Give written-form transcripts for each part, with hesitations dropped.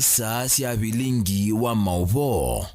isa cia bilingi wa mauvo.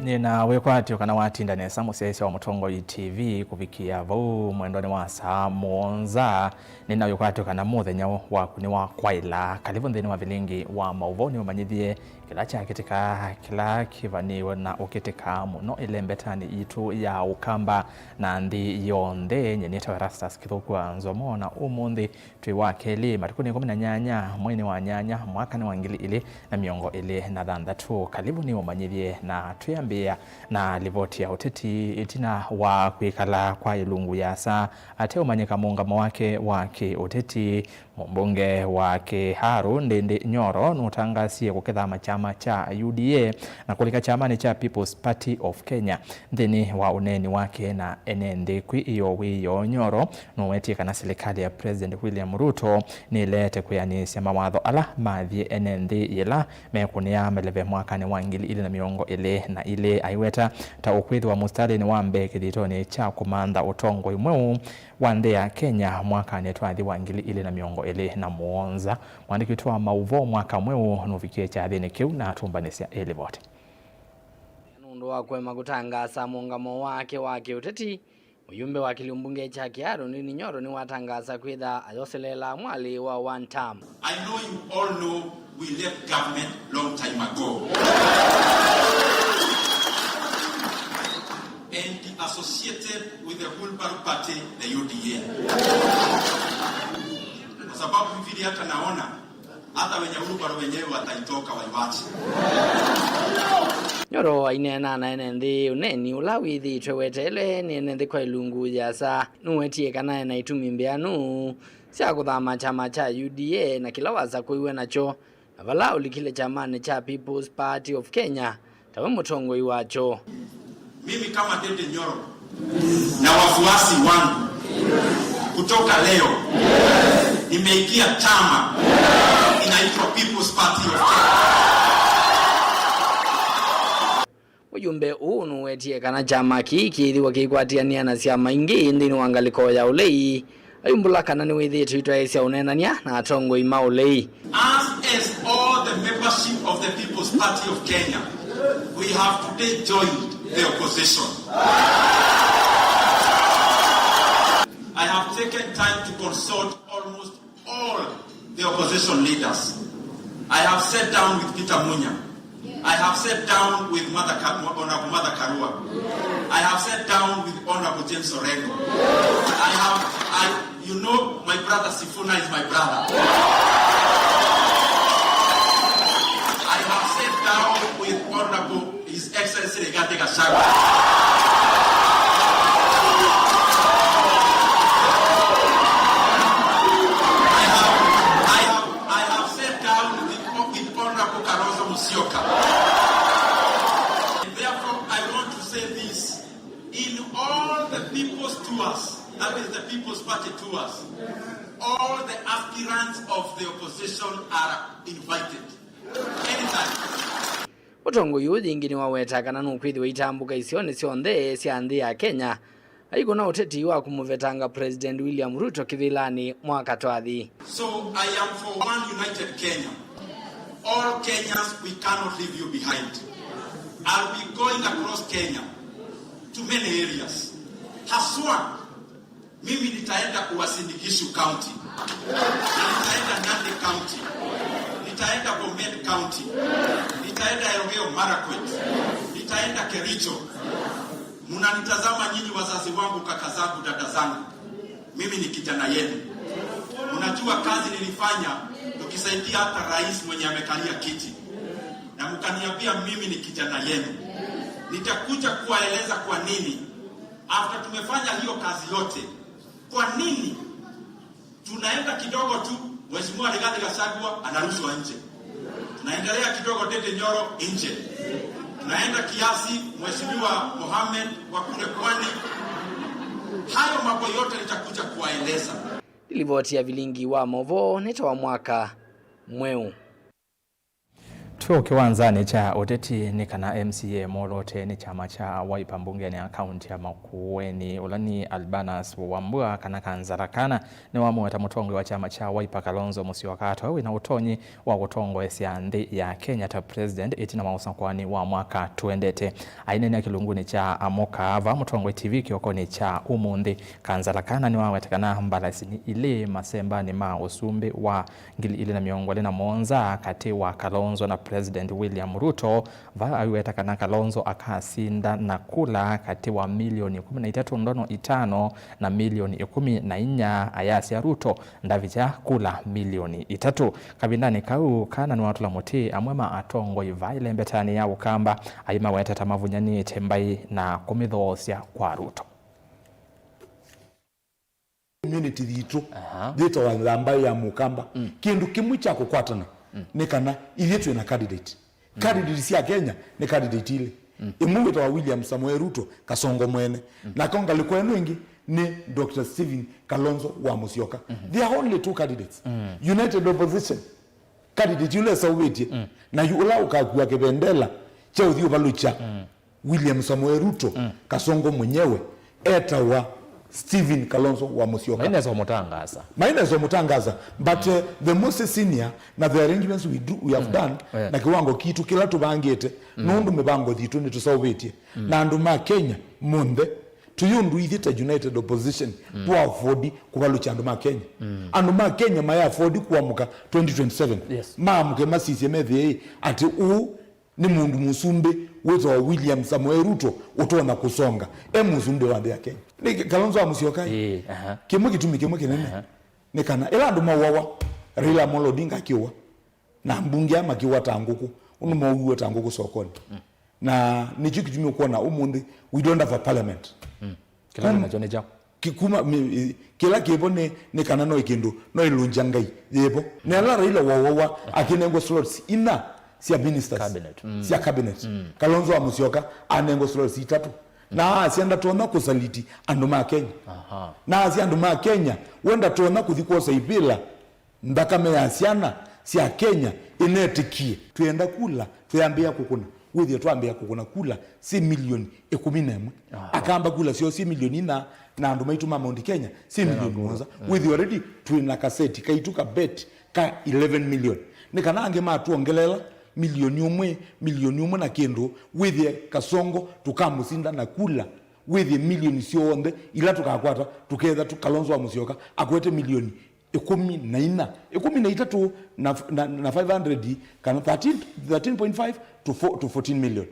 Nina wekwatio kana watinda nesa musese wa Mutongo TV kufikia vau mwendoni wa saa monza. Nina wekwatio kana muthenya waku ni wa kwaila kalivu nthini wa bilingi wa mauvoni umanyithie kila chakitika kila kivaniwe na ukitika muno ilembetani itu ya ukamba na nthi yonthe nyenita wa Rastas Kithukua Nzomo na umuthi twi wa keli matukuni 18 mwezi wa nyanya mwaka ni wa 2026 kalivu ni umanyithie na tuyambia na livoti ya uteti itina wa kwikala kwa ilungu ya saa ate umanyika muungamo wake wa kiuteti mbunge wa Kiharu Ndindi Nyoro nutangasie kukethama chama cha UDA na kulika chamani cha People's Party of Kenya nthini wa uneni wake na enende kwi iyo wiyo Nyoro nuwetika na serikali ya President William Ruto nilete kuyanisya mawatho ala mathie enende ila mekunia meleve mwaka ni wa 2022 aiweta ta ukwithi wa mustari ni wambe kithitoni cha kumanda utongo imweu wa nthi ya Kenya mwaka ni twathi wa 2027 mwandiki wa mauvo mwaka mweu nufikie cha thini kiu na atumbanisya elevoti nundu wa kwema gutangasa muungamo wake wa kiuteti muyumbe wa kiliumbunge cha Kiharu Ndindi Nyoro ni watangasa kwitha ayoselela mwali wa one term. I know you all know we left government long time ago. And associated with the Wilbaro Party, the UDA. Kwa sababu vile hata naona hata wenye Wilbaro wenyewe wataitoka waiwache. Nyoro ainena na enende uneni ulawithi twewetele ni enende kwa ilungu ya saa nuwetie kana na itumi mbianu sia kuthama chama cha UDA na kila waza kuiwe nacho na vala ulikile chamani cha People's Party of Kenya tawe Mutongo iwacho. Mimi kama Ndindi Nyoro na wafuasi wangu kutoka leo nimeingia chama inaitwa People's Party of Kenya. Ujumbe huu nuwetie kana chama kiki ithiwa kikwatiania na ciama ingi nthini wa ngaliko ya ulei ayumbula kana ni withitwe itwaisya unenania na atongo ima ulei. As all the membership of the People's Party of Kenya, we have today joined the opposition. I have taken time to consult almost all the opposition leaders. I have sat down with Peter Munya. I have sat down with Honorable Mother Karua. I have sat down with Honorable James Orengo. You know my brother Sifuna is my brother. I have sat down with Honorable His Excellency Rigathi Gachagua. I have sat down with Honorable Kalonzo Musyoka. And therefore, I want to say this. In all the people's tours, that is the People's Party tours, all the aspirants of the opposition are invited. Anytime. Mutongo yuthi ingini waweta kana nukwithiwa itambuka isione sionthe cia nthi ya Kenya aiko na uteti wa kumuvetanga President William Ruto kithilani mwaka twathi. So I am for one united Kenya. All Kenyans, we cannot leave you behind. I'll be going across Kenya to many areas. Haswa, mimi nitaenda Uasin Gishu County, nitaenda Nandi County, nitaenda Bomet County, nitaenda Elgeyo Marakwet, nitaenda Kericho. Munanitazama nyinyi wazazi wangu, kaka zangu, dada zangu. Mimi ni kijana yenu. Unajua kazi nilifanya tukisaidia hata rais mwenye amekalia kiti. Na mkaniambia mimi ni kijana yenu. Nitakuja kuwaeleza kwa nini after tumefanya hiyo kazi yote, kwa nini tunaenda kidogo tu Mheshimiwa Rigathi Gachagua anarushwa nje. Tunaendelea kidogo Ndindi Nyoro nje. Tunaenda kiasi Mheshimiwa Mohamed wa kule Pwani. Hayo mambo yote nitakuja kuwaeleza. Ilivoti ya vilingi wa movo neta wa mwaka mweu. Tuo kiwanzani cha uteti ni kana MCA Molote ni chama cha Wiper mbungeni akaunti ya Makueni ulani Albanas Wambua kana kanzarakana ni wamueta mutongo wa chama cha Wiper Kalonzo Musyoka wina utonyi wa utongo esia ndi ya Kenya ta president itina mausankwani wa mwaka tuendete ainene kilunguni cha Amoka ava mutongo TV kiokoni cha umundi kanzarakana ni wawetakana mbalasini ile masemba ni usumbi wa ngili ile na miongole na monza kati wa Kalonzo na President William Ruto aiwetakana Kalonzo akasinda na kula kati wa milioni 13.5 na milioni 14 ayasi ya Ruto ndavicha kula milioni 3 kabindani kau kana nwatula moti amwema atongo ivaile mbetani ya ukamba ayima wetata mavunyani tembai na kumidhoosya kwa Ruto community dhitu dhito wa ngambayo ya mukamba kindu kimwe cha kukwatana ni kana ilietu ina candidate candidate si ya Kenya ni candidate ile imungu wa William Samoei Ruto Kasongo mwene na konga likwenu wengi ni Dr. Stephen Kalonzo wa Musyoka they are only two candidates united opposition candidate yule saweti na yula ukakuwa kibendela cha udhiyo balucha William Samoei Ruto Kasongo mwenyewe eta wa Stephen Kalonzo wa Musyoka. Mainezo mutangaza. But the most senior na the arrangements we have done na kiwango kitu kila tubangete nundu mebango dhitu ni tusaweti na anduma Kenya munde tuyundu ithita united opposition to afford kubalucha anduma Kenya anduma Kenya maya afford kuamuka 2027 maamuke masisi methe ati ni mundu musumbe wezo wa William Samoei Ruto utona kusonga musumbe wa ndea Kenya ni Kalonzo wa Musyoka kimwe kitumi kimwe kinene ni kana ila andu mawawa Raila Amolo Odinga kiwa na mbunge ama kiwa tanguku unumo uwe tanguku sokoni na nicho kitumi kuona umundi we don't have a parliament kila na jone jao kikuma kila kibo ni kana no ikindu no ilunjangai yebo ne ala Raila wawawa akinengo slots ina sia ministers cabinet sia cabinet Kalonzo wa Musyoka anengo slots 3 na asienda tuona kusaliti anduma Kenya na asianduma Kenya wenda tuona kuthikosa ibila ndaka me asiana sia Kenya inetikie tuenda kula tuambia kukuna wewe tuambia kukuna kula si milioni 11 akamba kula sio si milioni na anduma ituma Mount Kenya si milioni moja wewe already tuina kaseti kaituka bet ka 11 million nikanange matuongelela milioni umwe na kendo withie Kasongo tukamusinda na kula withie milioni sio onde ila tukakwata tuketha Kalonzo wa Musyoka akwete milioni 13 na 500 kana 13.5 to 14 million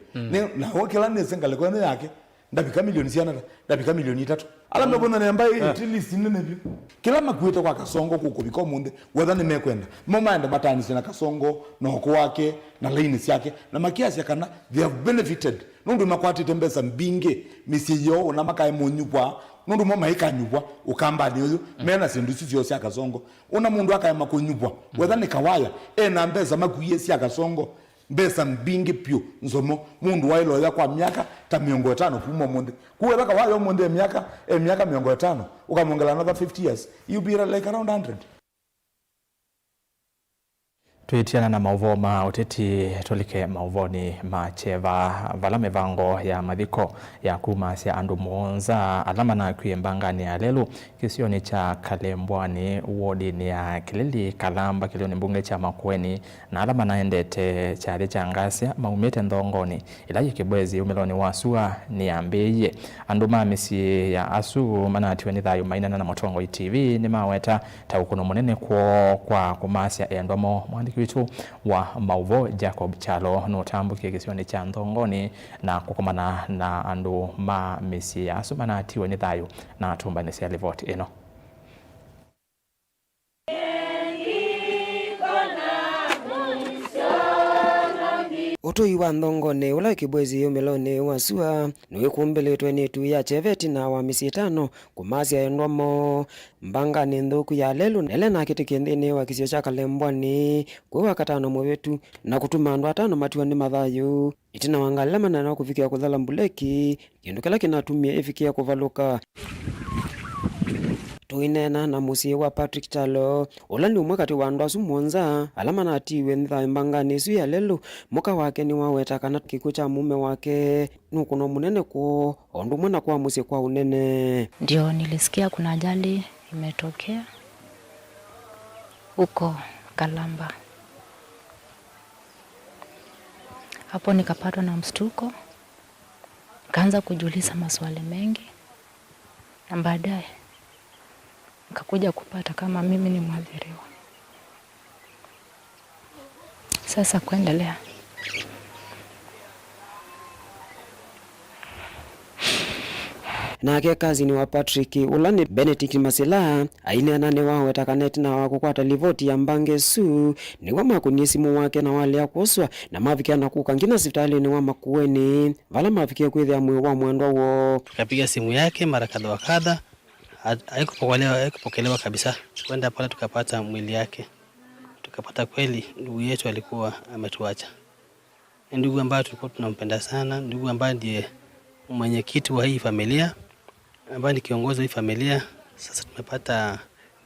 na wakela nesengale kwa yake ndabika milioni siana ndabika milioni 3 ala mbona nemba at nene bi kila makwete kwa Kasongo kukubika munde whether ni mekwenda momanda matani sina Kasongo na hoko wake na line yake na makiasi yakana they have benefited nundu makwati tembesa mbinge misiyo na makai monyupwa nundu mama ikanyupwa ukamba niyo mena sindusi sio sia Kasongo una mundu akayama konyupwa whether ni kawaya na mbesa makuye sia Kasongo mbesa mbingi pyo nzomo mundu wailo ya kwa miaka ta 5 puma munde kuwela ka wayo munde miaka 5 ukamongela another 50 years you be like around 100. Tuitiana na mauvo ma uteti tolike mauvoni macheva valame vango ya madhiko ya kumasia andu muonza alama na kuiembangani ya lelu kisioni cha Kalembwani wodi ni ya Kilili Kalamba kilioni mbunge cha Makueni na alama na endete cha licha ngasia maumete ndongoni ilaji kibwezi umeloni wasua ni ambeye andu mamisi ya asu manati wenithayu mainana na Motongo TV ni maweta taukuno munene kwa kumasia endomo mwandiki witu wa mauvo Jacob Chalo no tambu kisioni cha ndongoni na kukomana na andu mamisi ya asu manati wenithayu na tumba nisi alivoti eno Utoi wa ndongone ula kibwezi yumelone wasua niwe kumbeletwe netu ya cheveti na wa misi 5 kumasi ya endomo mbanga nendhuku ya lelu elena kitikendene wa kisio cha Kalembwani kwe wakatano mwetu na kutuma andu 5 matiwa ni mathayu itina wangalema na kufikia kuthala mbuleki kindu kila kinatumia ifikia kuvaluka tuinena na musie wa Patrick Chalo ula ni umwe kati wa andu asu muonza alama na atiwe nitha imbangani isu ya lelu muka wake ni waweta kana kiku cha mume wake nukuno munene kuo ondu mwana kwa musie kwa unene. Ndio nilisikia kuna ajali imetokea huko Kalamba. Hapo nikapatwa na mshtuko, kaanza kujiuliza maswali mengi, na baadaye nikakuja kupata kama mimi ni mwathiriwa. Sasa kuendelea, nake kazi ni wa Patrick ulani Benedict Masila aine nane wao etakaneti na wakukwata livoti ya mbange su ni wama kunisimu wake na wale ya kuswa na mafikia na kukangina sifitali ni wama kuweni vala mafikia kwithia mwe wa mwendo wo. Tukapiga simu yake mara kadha wa kadha, haikupokelewa kabisa. Kwenda pale tukapata mwili yake, tukapata kweli ndugu yetu alikuwa ametuacha. Ndugu ambaye tulikuwa tunampenda sana, ndugu ambaye ndiye mwenyekiti wa hii familia, ambaye ni kiongozi wa hii familia. Sasa tumepata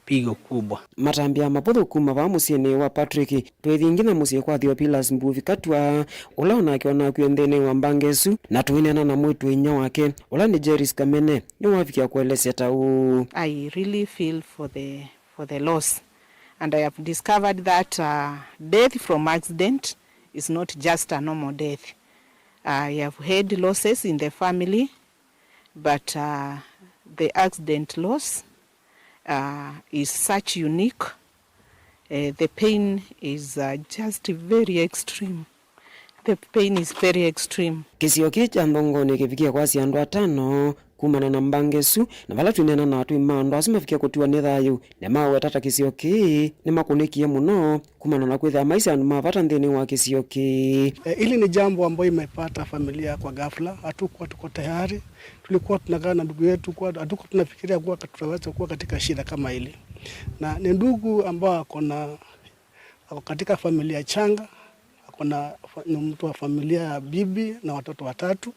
pigo kubwa. Matambia mapotho kuma va musiene wa Patrick twethingina musie kwa Theophilus Mbuvi katwa ula unakiona kwendene wa mbangesu na tuinena na mwitu inya wake ula ni Jeris Kamene ni wafikia kuelezea tau. I really feel for the loss, and I have discovered that death from accident is not just a normal death. I have had losses in the family, but the accident loss is such unique. The pain is just very extreme. The pain is very extreme. Kisio kicha ndongoni kifikia kwa si andu atano kumana na mbangesu na vala tunena na watu imando asimafikia kutiwa nethayu na mawe tata kisio ki ni makunikie muno kumana na kwitha maisha mavata nthini wa kisio ki. Ili ni jambo ambayo imepata familia kwa ghafla. Hatukuwa tuko tayari, tulikuwa tunakaa na ndugu yetu, hatukuwa tunafikiria kuwa tutaweza kuwa katika shida kama hili. Na ni ndugu ambao ako katika familia changa, ni mtu wa familia ya bibi na watoto watatu.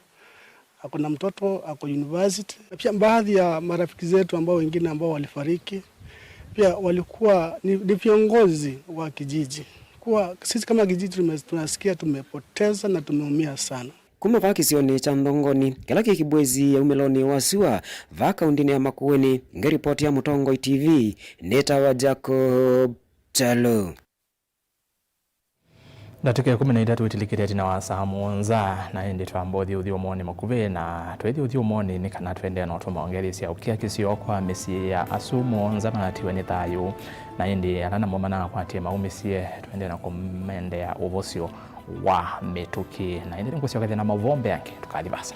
Hakuna mtoto ako university. Pia baadhi ya marafiki zetu ambao wengine ambao walifariki pia walikuwa ni viongozi wa kijiji. Kwa sisi kama kijiji tunasikia tumepoteza na tumeumia sana. Kuma vaki sioni cha ndongoni kila kikibwezi ya umeloni wasiwa vaka undini ya Makueni ngeripoti ya Mutongo TV neta wa Jacob Chalo. Ndatuke 13 itilikiri tina wa sahamuonza na indi tuambothi uthi umoni makuve na twethi uthi umoni ni kana twende na otoma ongerisi ya ukia kisio kwa mesi ya asumonza manatiwe ni thayu na indi anana momana kwa tie maumisie twende na komende ya uvosio wa metuki na indi ngusio kathina mavombe yake tukalibasa.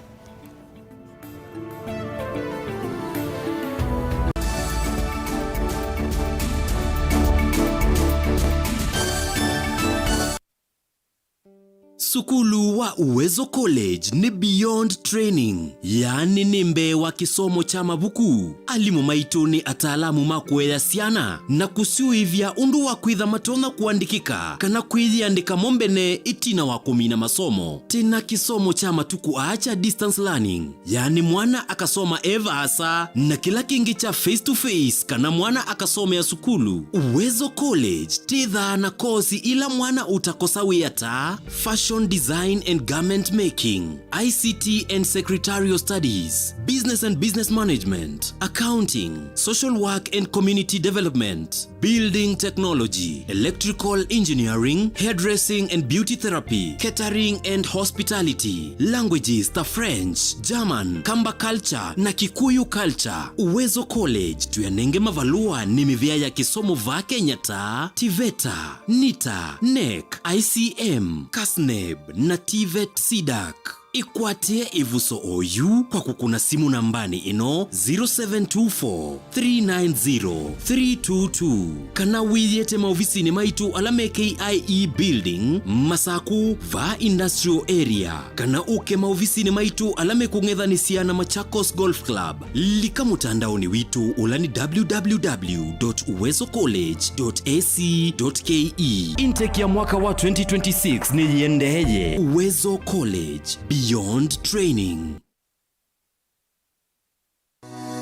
Sukulu wa Uwezo College ni beyond training, yani ni mbe wa kisomo cha mabuku. Alimu maitu ni ataalamu makuwea siana na kusiuivya undu wa kwitha matona kuandikika kana kwithiandika mombene itina wa kumina masomo. Tena kisomo cha matuku acha distance learning, yani mwana akasoma eva asa na kila kingi cha face to face kana mwana akasome ya sukulu. Uwezo College titha na kozi ila mwana utakosawi ata fashion design and garment making, ICT and secretarial studies, business and business management, accounting, social work and community development, building technology, electrical engineering, hairdressing and beauty therapy, catering and hospitality, languages ta French, German, Kamba culture na Kikuyu culture. Uwezo College tuyanenge mavalua ni mivya ya kisomo va Kenya ta TVETA, NITA, NEC, ICM, KASNEB na TVET SIDAC. Ikwatie ivuso oyu kwa kukuna simu nambani ino 0724 390 322 kana wiyete maofisini maitu alame KIE building Masaku va industrial area kana uke maofisini maitu alame kungethanisia na Machakos Golf Club. Lika mutandaoni witu ulani www.uwezocollege.ac.ke. Intake ya mwaka wa 2026 ni yendeje. Uwezo College, beyond training.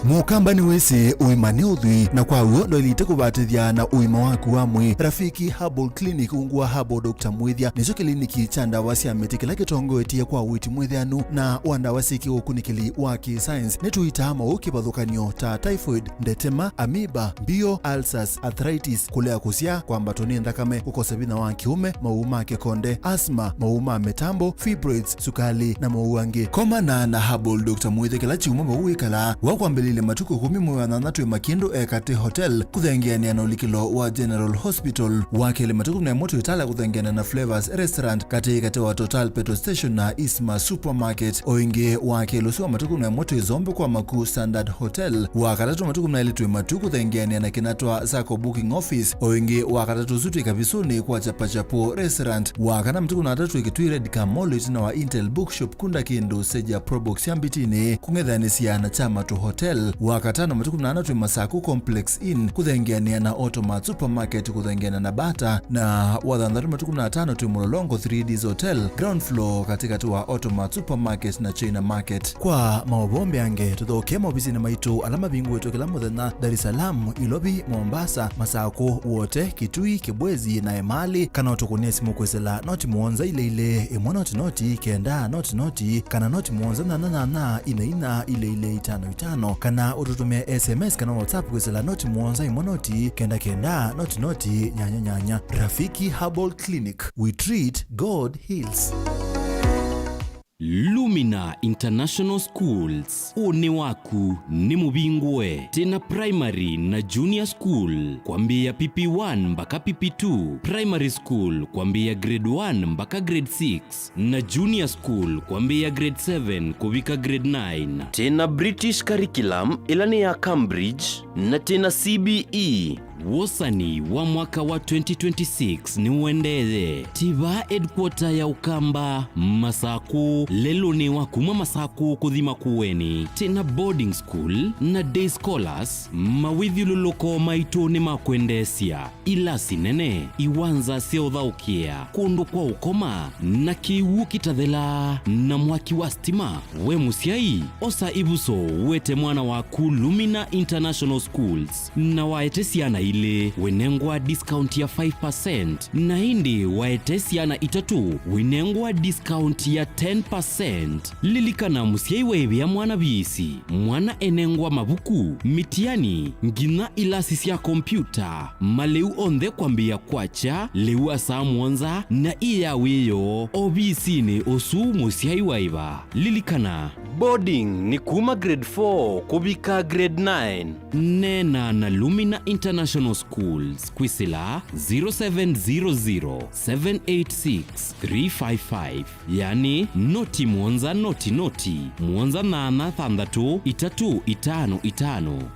mukamba ni wese uimani udhui na kwa uo ndo ilite kubatithia na uima waku wa mwi. Rafiki Herbal Clinic ungua Herbal Dr. Mwithia nicho kliniki cha ndawa cia miti kila kitongoetie kwa witi mwithianu na wandawa siki ukunikili wa science netuita mauki bathukanio ta typhoid, ndetema, amoeba, bio, ulcers, arthritis, kulea kusia kwa mbatoni ndakame, kukosa bina wa kiume, mauma kekonde, asma, mauma metambo, fibroids, sukali na mauangi. Koma na Herbal Dr. Mwithia kila chiuma mauikala wakwambelile matuko 10 makindo ekate hotel kuthengeania na ulikilo wa General Hospital wakele matuko na moto itala kuthengeania na Flavors Restaurant kate wa Total Petrol Station na Isma Supermarket oinge wakele usiwa matuko na moto izombe kwa Maku Standard Hotel wakatatu matuko na ilitwe matuko kuthengeania na kinatwa Sako Booking Office oinge wakatatu zutu kabisuni kwa Chapachapo Restaurant wakana matuko na tatu ikitwi Red Camollet na wa Intel Bookshop kunda kindu seja Probox yambitini kungedhanisia na Chamatu Hotel wakatano matuku na anatwe Masaku Complex Inn kuthengeania na Automat Supermarket kuthengeania na Bata na wadhandhatu matuku na 5 tu Mulolongo 3Ds Hotel ground floor katika tu wa Automat Supermarket na China Market. Kwa mawabombe ange tuthoke mabisi na maitu alama bingu wetu kila muthenya Dar es Salaam, Ilobi, Mombasa, Masako wote Kitui, Kibwezi na Emali kana utukunia simu kwesela noti muonza ile imwana noti kenda noti kana noti muonza na ina ile 55 kana ututumia SMS kana WhatsApp kwesela noti muonza imonoti kenda noti nyanya. Rafiki Herbal Clinic, we treat, God heals. Lumina International Schools une waku ni mubingwe tena primary na junior school kwambia PP1 mpaka PP2, primary school kwambia grade 1 mpaka grade 6 na junior school kwambia grade 7 kufika grade 9, tena British curriculum ilani ya Cambridge na tena CBE. Wosani wa mwaka wa 2026 ni uendeze tiba headquarter ya Ukamba Masaku lelo ni wakuma Masaku kuthima kuweni tena boarding school na day scholars mawithiluloko maitoni makwendesia ila sinene iwanza seothaukia kundu kwa ukoma na kiwu kitathela na mwaki wa stima. We musiai osa ibuso wete mwana waku Lumina International Schools na waetesiana ile wenengwa discount ya 5% na hindi waetesiana itatu wenengwa discount ya 10%. Lilikana musiaiwe ya mwana bisi mwana enengwa mabuku mitiani ngina ilasi ya kompyuta maleu onde kwambia kwacha leu asa mwanza na iya weyo obisi ni osu musiaiwaiva. Lilikana boarding ni kuma grade 4 kubika grade 9 nena na Lumina International Schools kwisila 0700786355 yani noti mwanza noti mwanza nana thandatu itatu itano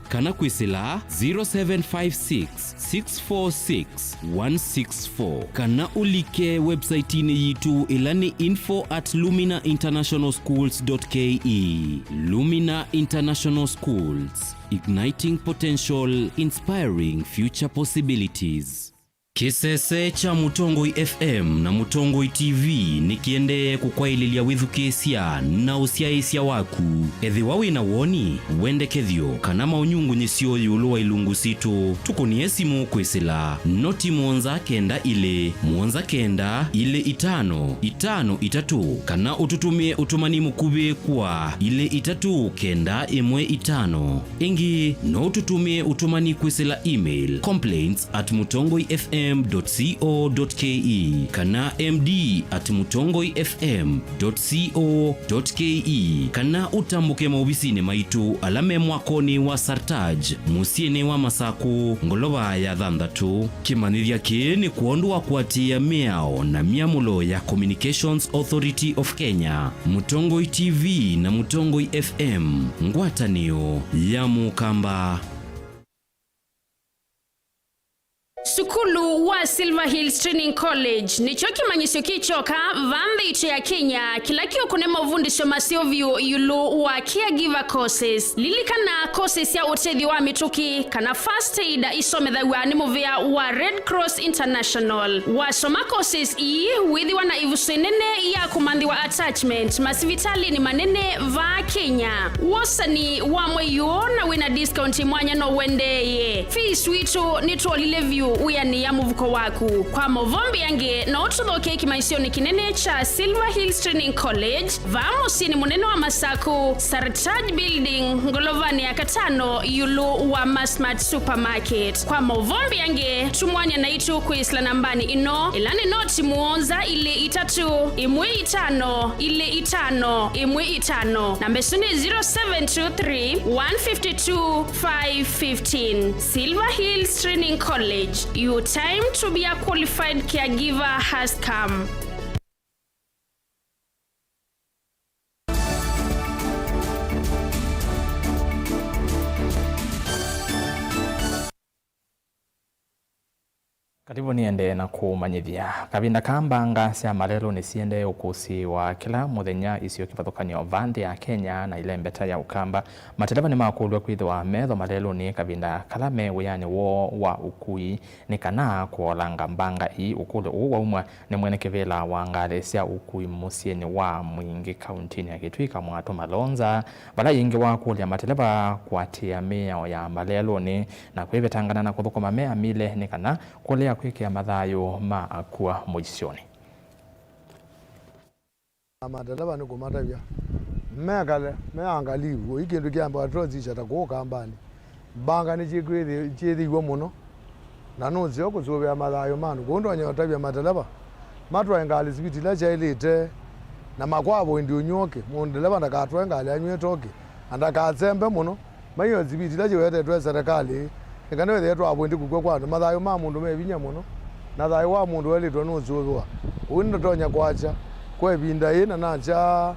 kana kwisila 0756646164 kana ulike website ni yitu ilani info@luminainternationalschools.ke. Lumina International Schools, igniting potential, inspiring future possibilities. Kisese cha Mutongoi FM na Mutongoi TV nikiende kukwaililia withukesia na usiaisia waku ethi wawi na woni wende kethio kana maunyungu nyesio yulu wa ilungu situ tukunie simu kwesila noti muonza kenda ile itano itatu kana ututumie utumani mukube kwa ile itatu kenda imwe itano ingi no ututumie utumani kwesila email complaints@mutongoifm.co.ke kana md@mutongoifm.co.ke kana utambuke maubisine maitu alame mwakoni wa Sartaj musiene wa Masaku ngoloba ya thandatu kimanithia kini kuondwa kuatia miao na miamulo ya Communications Authority of Kenya. Mutongoi TV na Mutongoi FM ngwatanio ya Mukamba. Sukulu wa Silver Hills Training College nicho kimanyisyo kichoka vambe ya Kenya kila kio kunema uvundisho masiovyu yulu wa caregiver courses lilikana courses ya utethi wa mituki kana first aid isomethagwa ni muvia wa Red Cross International wasoma courses withiwa na ivusenene ya kumandhiwa attachment masivitali ni manene va Kenya wasani wa mweyo na wina discount mwanya no wendeye fees witu nituolile view uyani ya muvuko waku kwa movombi yange na utudhoke kimaisioni kinene cha Silver Hills Training College vamusini munene wa Masaku Sartaj Building Ngolovani ya Katano yulu wa Masmart Supermarket kwa movombi yange tumwanya na itu kuisla nambani ino ilani noti muonza ile itatu imwe itano ile itano imwe itano nambesuni 0723 152 515 Silver Hills Training College. Your time to be a qualified caregiver has come. Karibu niende na kumanyithia kavinda kambanga cia marelo ni siende ukusi wa kila muthenya isio kivathukanio vandi ya Kenya na ile mbeta ya ukamba mateleva ni makulwe kwithwa metho marelo ni kavinda kalame wiyani wo wa ukui ni kana kuolanga mbanga i ukule uwa umwa ni mwene kivela wa ngale cia ukui musieni wa mwingi kauntini ya Kitwika Mwato Malonza bala yingi wa kulia mateleva kwatia mea ya marelo ni na kwivetangana na kuthukuma mea mile ni kana kulia kwikea mathayo ma akua mujisioni madereva ni kumatavya mekale meangaliwo ikindu kiamba transition takuka mbani banga ni chithigwo muno na nuzio kuzuvia mathayo manu kundonya otavya madereva matwa ngali sibitila chailite na makwavo ndi unyoke mundereva ndakatwa ngali anywetoke andakatsembe muno mayo sibitila chiwetetwe serikali ikane yetu abo ndi kugwa kwano mathayo ma mundu mevinya muno na thayo wa mundu welitwa nuzuvwa undo tonya kwacha kwa binda ina nacha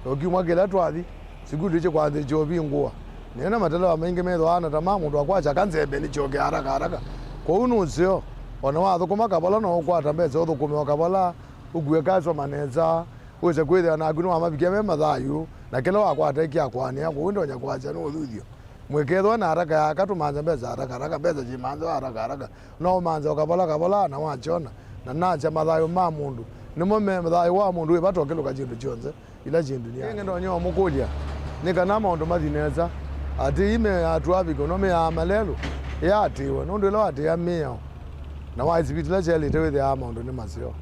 okimwa kila twathi sigudu che kwathe jobingwa nena matala maingi metho ana tama mundu akwacha kanzembe ni joge haraka kwa unuzio ona watho kumakabala no kwata mbeze otho kumwa kabala ugwe kazo maneza uze kwithe na agunu amabike me mathayo na kila wakwata iki akwania kwa undo nya kwacha no thuthio mwekethwa na haraka yakatumanza mbeza haraka mbeza jimanza haraka no manza kabala na wachona na nacha mathayo ma mundu nimo mathayo wa mundu webatokeluka chindu chonze ila chindu ni ngendo nyo mukulya nikana maundu mathineza ati ime atwabiko no me amalelo yatiwe no ndelo ati ya mia na waizibitila chele tewe ya maundu ni masio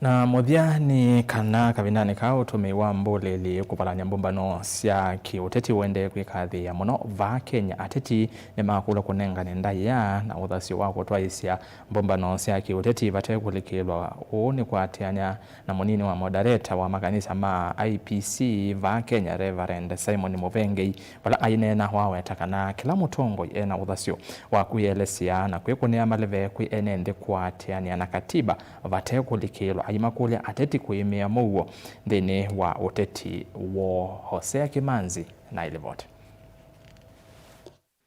na muthia ni kana kavinani ka utumiwa mbulili kupalanya mbumbano cia kiuteti wende kwikathi ya muno va Kenya ateti ni makula kunengane ndaya na uthasio wa kutwaisia mbumbano cia kiuteti batekulikilwa ni kwatianya na munini wa moderator wa makanisa ma IPC va Kenya Reverend Simon Muvengei bala ainena wawe takana kila mutongo ena uthasio wa kuyelesia na kwikunia maleve kwienende kwatiania na katiba batekulikilwa imakulia ateti kuimia muwo thini wa uteti wo Hosea Kimanzi na ilivoti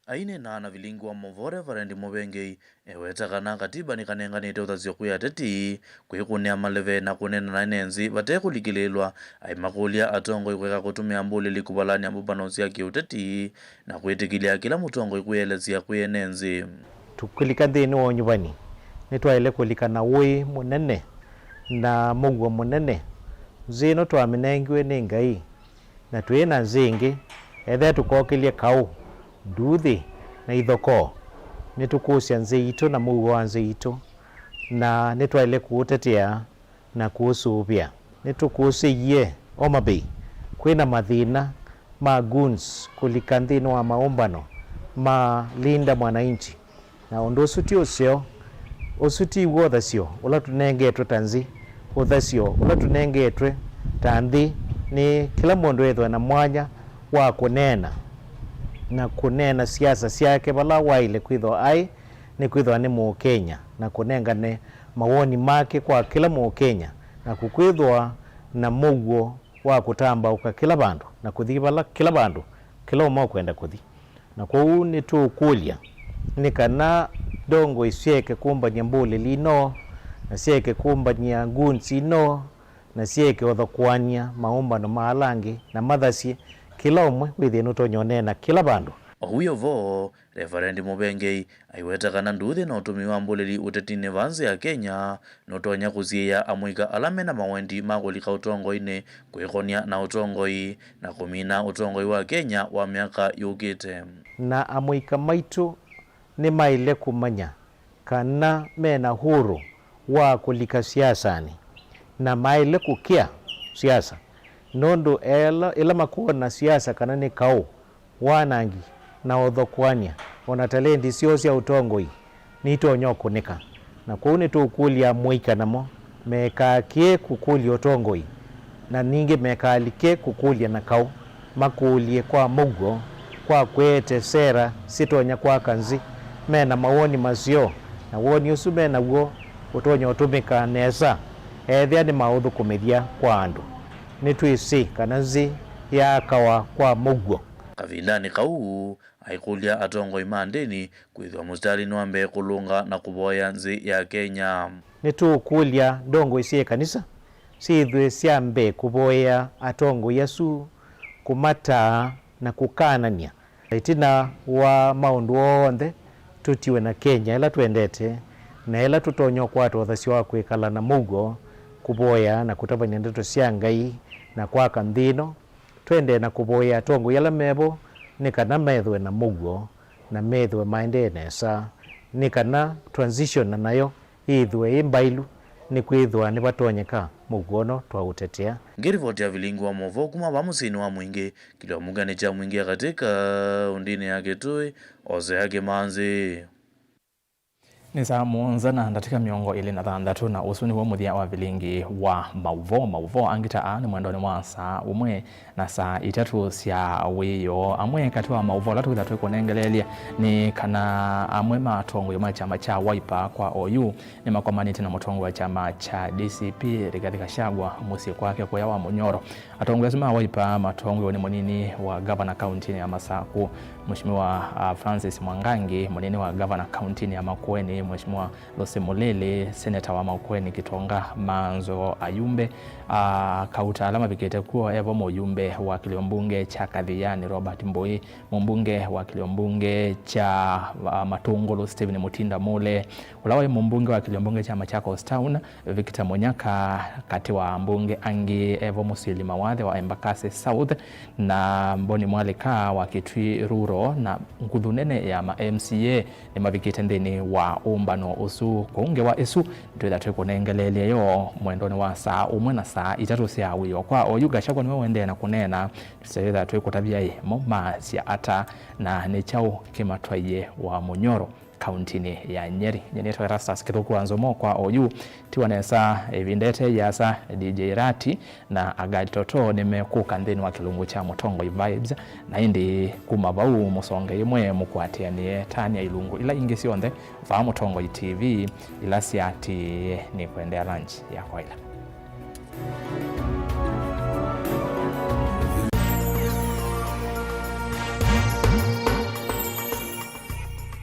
aine na vilingu wa Muvore Varendi Muvengei ewetakana katiba ni kanenganite uthasio kuya ateti kwikunia maleve na kunena na inenzi batekulikililwa aimakulia atongo ikweka kutumia mbulili kupalania mbumbano cia kiuteti na kwitikilia kila mutongo ikuyelezia kuyenenzi tukulika thini wa nyumbani nitwaile kulikana woi munene na mugwa munene zino twamenengiwe ni Ngai na twina zingi ethe tukokelie kau nduthi na ithoko nitukusia nziito na mugwa wa nziito na nitwaile kuutetea na kuusuvia nitukusiie Omabay kwina mathina ma guns kulika nthini wa maumbano ma linda mwananchi na undu usuti ucio usuti wothasio ula tunengetwe tanzi uthasio ula tunengetwe tanthi ni kila mundu ethwe na mwanya wa kunena na kunena siasa siake bala waile kwithwa ai ni kwithwa ni Mukenya na kunengane mawoni make kwa kila Mukenya na kukwithwa na muguo wa kutamba uka kila bandu na kuthi bala kila bandu kila umo kwenda kuthi na kou ni tukulia ni kana dongo isieke kumba nyambule lino na sieke kumba nyangunsi no na sieke othokwania maumba no maalangi na mathasi kila umwe withi nutonyonena kila bandu. Huyo vo Reverend Mubengei aiwetakana nduthi na utumi wa mbuleli utetini vanzi ya Kenya notonya kuziya amwika alame na mawendi magulika utongoi-ine kwikonia na utongoi na kumina utongoi wa Kenya wa miaka yukite. Na amwika maitu ni maile kumanya kana mena huru wa kulika siasani na maile kukia siasa nondo ela makuwa na siasa kana ni kau wanangi na othokwania ona talendi sio cia utongoi nitonyo kunika na kuuni tukulia mwika namo mekakie kukulia utongoi na ningi mekalike kukulia na kau makulie kwa mugo kwa kwete sera sitonya kwa kanzi mena mawoni mazio na woni usu mena guo utonyo utumika nesa ethia ni mauthu kumithia kwa andu ni twisi kananzi ya kawa kwa mugo kavindani kau aikulia atongoi mandeni kwithwa mustari nwambe kulunga na kuboya nzi ya Kenya. Nitukulia dongo isie kanisa sithwe siambe kuboya atongo yasu kumata na kukanania itina wa maundu onthe tutiwe na Kenya ila twendete na ila tutonyo kwa tothasi wa kwikala na mugo kuboya na kutabania ndeto cia Ngai na kwa kanthino twende na kuboya atongo yala mebo ni kana methwe na mugo na methwe maende nesa ni kana transition nayo ithwe imbailu ni kwithwa ni batonyeka mugono twa utetea. Ngirivoti ya vilingu wa movo kuma vamusini wa mwingi kila mungane cha mwingi katika undini yake tui oze yake manzi. Ni saa muonza na ndatika miongo ili na thandatu na usuni wa muthia wa vilingi wa mauvo angita ni mwendoni mwa saa umwe na saa itatu cia wiyo amwe kati wa mauvo latu itatu ikonengelelia ni kana amwe matongo ya chama cha Wiper kwa OU ni makomaniti na mutongo wa chama cha DCP Rigathi Gachagua musi kwake kwa wa Munyoro atongo lazima Wiper matongo ni munini wa governor county ya Masaku Mheshimiwa Francis Mwangangi munini wa governor county ya Makueni Mheshimiwa Lose Mulele senator wa Makueni Kitonga Manzo Ayumbe kauta alama vikete kuwa evo muyumbe wa kiliombunge cha Kadhiani Robert Mboi mbunge wa kiliombunge cha Matungulu Stephen Mutinda Mule ulawe mbunge wa kiliombunge cha Machakos Town Victor Monyaka kati wa mbunge angi evo Musili Mawadhe wa Embakasi South na Mboni Mwaleka wa Kitui Ruro na ngudhunene ya MCA ni mavikete ndeni wa umbano usu kuunge wa esu ndio tatu kunengelele yo mwendoni wa saa umwe na saa itatu cia wiyo kwa OU Gachagua niwe wende na kunena tuseweza tatu kutabia ye moma cia ata na ne chao kimatwaye wa Munyoro kauntini ya Nyeri nyeneto Erastus Kithuku Anzomo kwa OU tiwanesa evindete yasa DJ Rati na Agadi Toto nimekuka ndeni wa kilungu cha Mutongo vibes na indi kumabau musonge imwe mukwatia ni tani ya ilungu ila ingesi onde va Mutongo TV ila siati ni kuendea lunch ya kwaila.